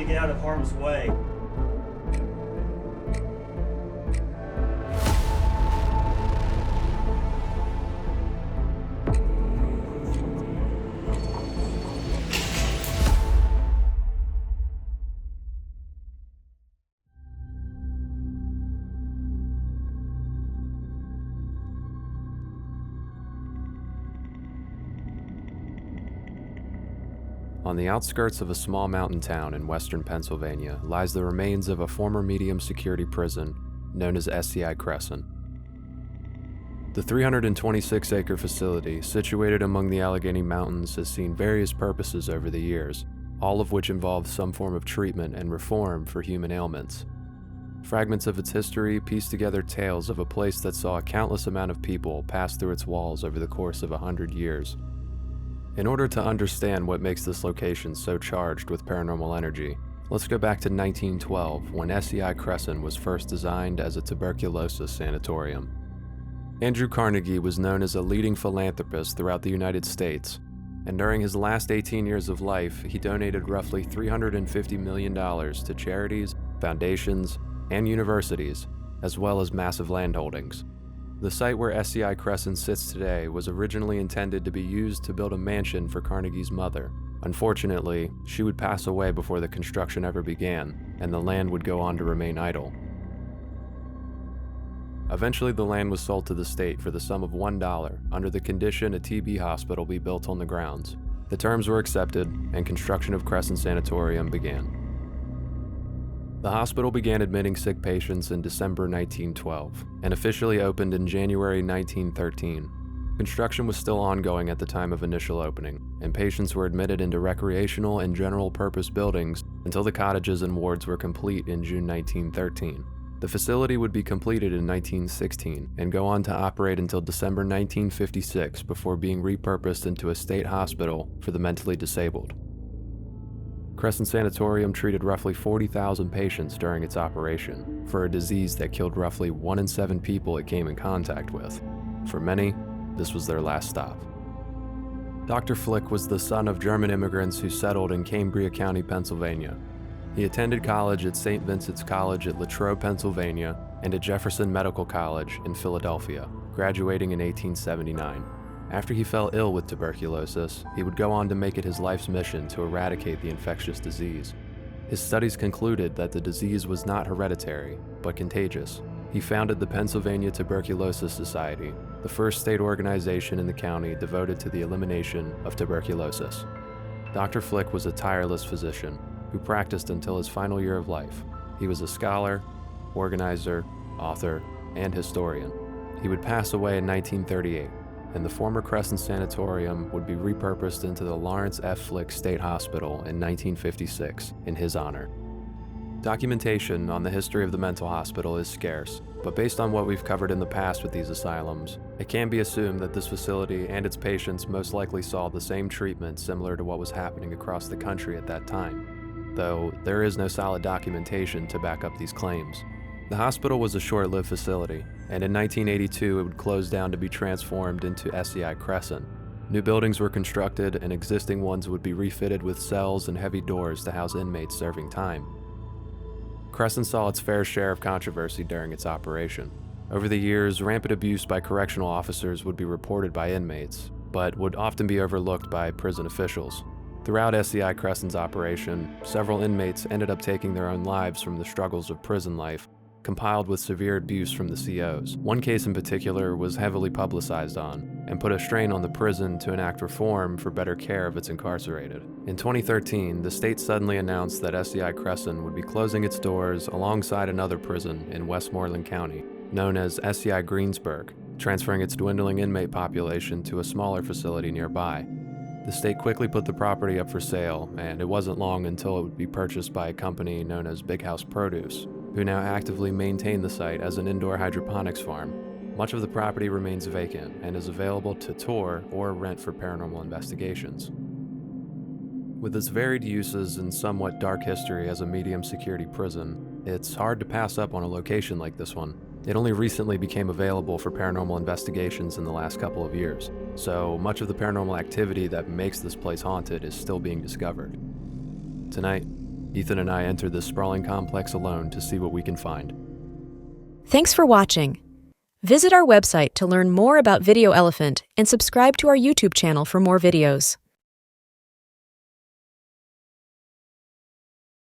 get out of harm's way. On the outskirts of a small mountain town in western Pennsylvania lies the remains of a former medium security prison known as SCI Cresson. The 326-acre facility, situated among the Allegheny Mountains, has seen various purposes over the years, all of which involve some form of treatment and reform for human ailments. Fragments of its history piece together tales of a place that saw a countless amount of people pass through its walls over the course of 100 years. In order to understand what makes this location so charged with paranormal energy, let's go back to 1912 when SCI Cresson was first designed as a tuberculosis sanatorium. Andrew Carnegie was known as a leading philanthropist throughout the United States, and during his last 18 years of life, he donated roughly $350 million to charities, foundations, and universities, as well as massive landholdings. The site where SCI Cresson sits today was originally intended to be used to build a mansion for Carnegie's mother. Unfortunately, she would pass away before the construction ever began, and the land would go on to remain idle. Eventually, the land was sold to the state for the sum of $1 under the condition a TB hospital be built on the grounds. The terms were accepted, and construction of Cresson Sanatorium began. The hospital began admitting sick patients in December 1912 and officially opened in January 1913. Construction was still ongoing at the time of initial opening, and patients were admitted into recreational and general-purpose buildings until the cottages and wards were complete in June 1913. The facility would be completed in 1916 and go on to operate until December 1956 before being repurposed into a state hospital for the mentally disabled. Cresson Sanatorium treated roughly 40,000 patients during its operation for a disease that killed roughly 1 in 7 people it came in contact with. For many, this was their last stop. Dr. Flick was the son of German immigrants who settled in Cambria County, Pennsylvania. He attended college at St. Vincent's College at Latrobe, Pennsylvania, and at Jefferson Medical College in Philadelphia, graduating in 1879. After he fell ill with tuberculosis, he would go on to make it his life's mission to eradicate the infectious disease. His studies concluded that the disease was not hereditary, but contagious. He founded the Pennsylvania Tuberculosis Society, the first state organization in the county devoted to the elimination of tuberculosis. Dr. Flick was a tireless physician who practiced until his final year of life. He was a scholar, organizer, author, and historian. He would pass away in 1938. And the former Cresson Sanatorium would be repurposed into the Lawrence F. Flick State Hospital in 1956 in his honor. Documentation on the history of the mental hospital is scarce, but based on what we've covered in the past with these asylums, it can be assumed that this facility and its patients most likely saw the same treatment similar to what was happening across the country at that time, though there is no solid documentation to back up these claims. The hospital was a short-lived facility, and in 1982 it would close down to be transformed into SCI Cresson. New buildings were constructed, and existing ones would be refitted with cells and heavy doors to house inmates serving time. Cresson saw its fair share of controversy during its operation. Over the years, rampant abuse by correctional officers would be reported by inmates, but would often be overlooked by prison officials. Throughout SCI Cresson's operation, several inmates ended up taking their own lives from the struggles of prison life, compiled with severe abuse from the COs. One case in particular was heavily publicized on, and put a strain on the prison to enact reform for better care of its incarcerated. In 2013, the state suddenly announced that SCI Cresson would be closing its doors alongside another prison in Westmoreland County, known as SCI Greensburg, transferring its dwindling inmate population to a smaller facility nearby. The state quickly put the property up for sale, and it wasn't long until it would be purchased by a company known as Big House Produce, who now actively maintain the site as an indoor hydroponics farm. Much of the property remains vacant and is available to tour or rent for paranormal investigations. With its varied uses and somewhat dark history as a medium security prison, it's hard to pass up on a location like this one. It only recently became available for paranormal investigations in the last couple of years, so much of the paranormal activity that makes this place haunted is still being discovered. Tonight, Ethan and I enter this sprawling complex alone to see what we can find. Thanks for watching. Visit our website to learn more about Video Elephant and subscribe to our YouTube channel for more videos.